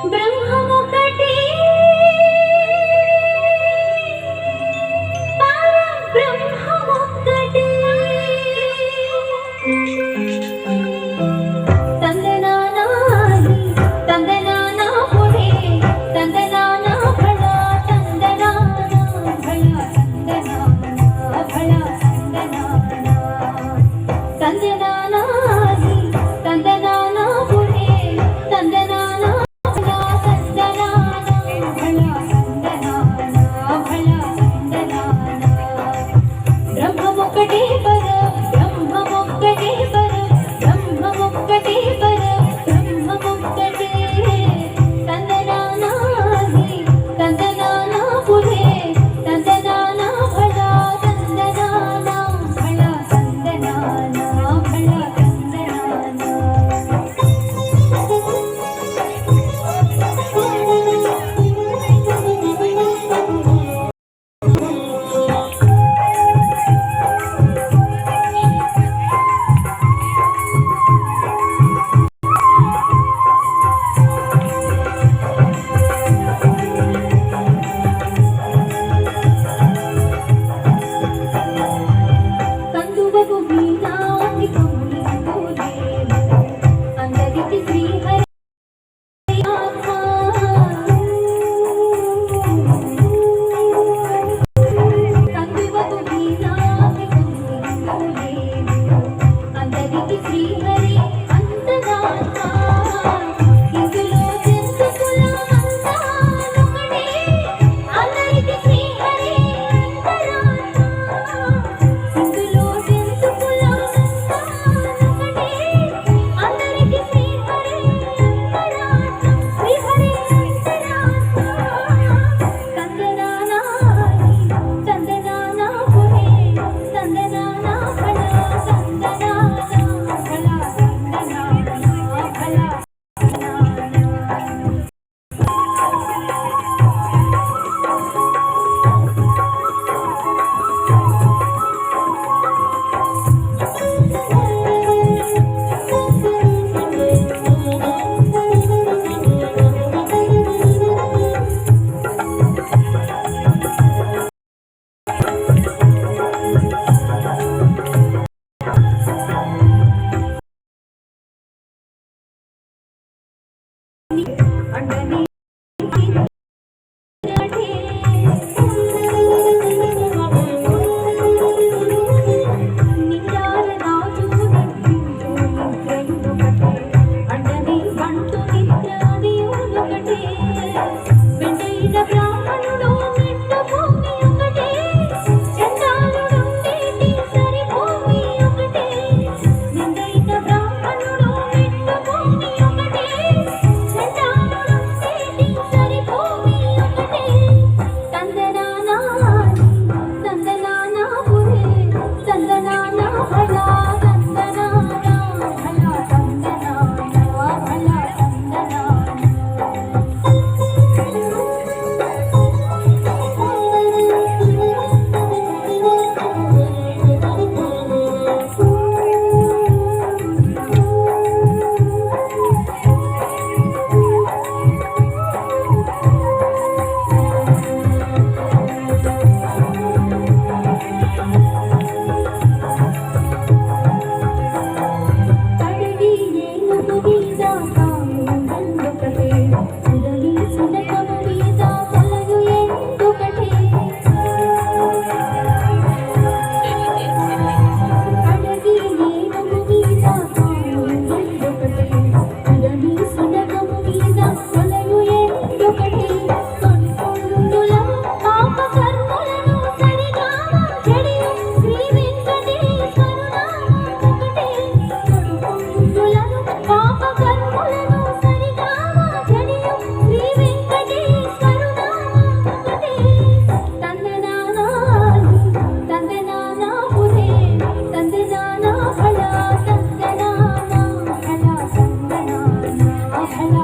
బ్రహ్మమొకటే పరబ్రహ్మమొకటే తందనానాహి తందనానా పురే తందనానా భళ తందనానా భళ తందనానా భళ తందనానా తందనానాహి తందనానా పురే తందనానా బ్రహ్మమొక్కటే పర బ్రహ్మమొక్కటే పర బ్రహ్మమొక్కటే పర బ్రహ్మమొక్కటే తందనానాహి తందనానా పురే తందనానా భళ తందనానా భళ తందనానా భళ తందనానా కందువకు వీణాది కమలిందులే అందరికి శ్రీహరి ఆత్మ కందువకు వీణాది కమలిందులే అందరికి శ్రీహరి అంతరాత్మ ఇందులో జంతుకుల అంతాలొకటే అందరికి శ్రీహరి అంతరాత్మ ఇందులో జంతుకుల అంతాలొకటే అందరికి శ్రీహరి అంతరాత్మ శ్రీహరి అంతరాత్మ తందనానాహి తందనానా పురే తందనానా భళ తందనానా భళ తందనానా భళ అండని తందనానా పురే తందనానా భళ తందనానా భళ తందనానా భళ తందనానా కడలి ఏనుగు మీద తాను నందొకటే సుడలి సుడకము మీద కొలయు ఎందుకటే కడలి ఏనుగు మీద తాను నందొకటే సుడలి సుడకము మీద కొలయు ఎందుకటే తొలిపొందుల పాప కర్మలను సరిగామ చెడియు శ్రీ వెంకటేశ్వరునామొకటే తొలిపొందులను పాప కర్మలను సరిగామ చెడియు శ్రీ వెంకటేశ్వరునామొకటే తందనానాహి తందనానా పురే తందనానా భళ తందనానా భళ తందనానా భళ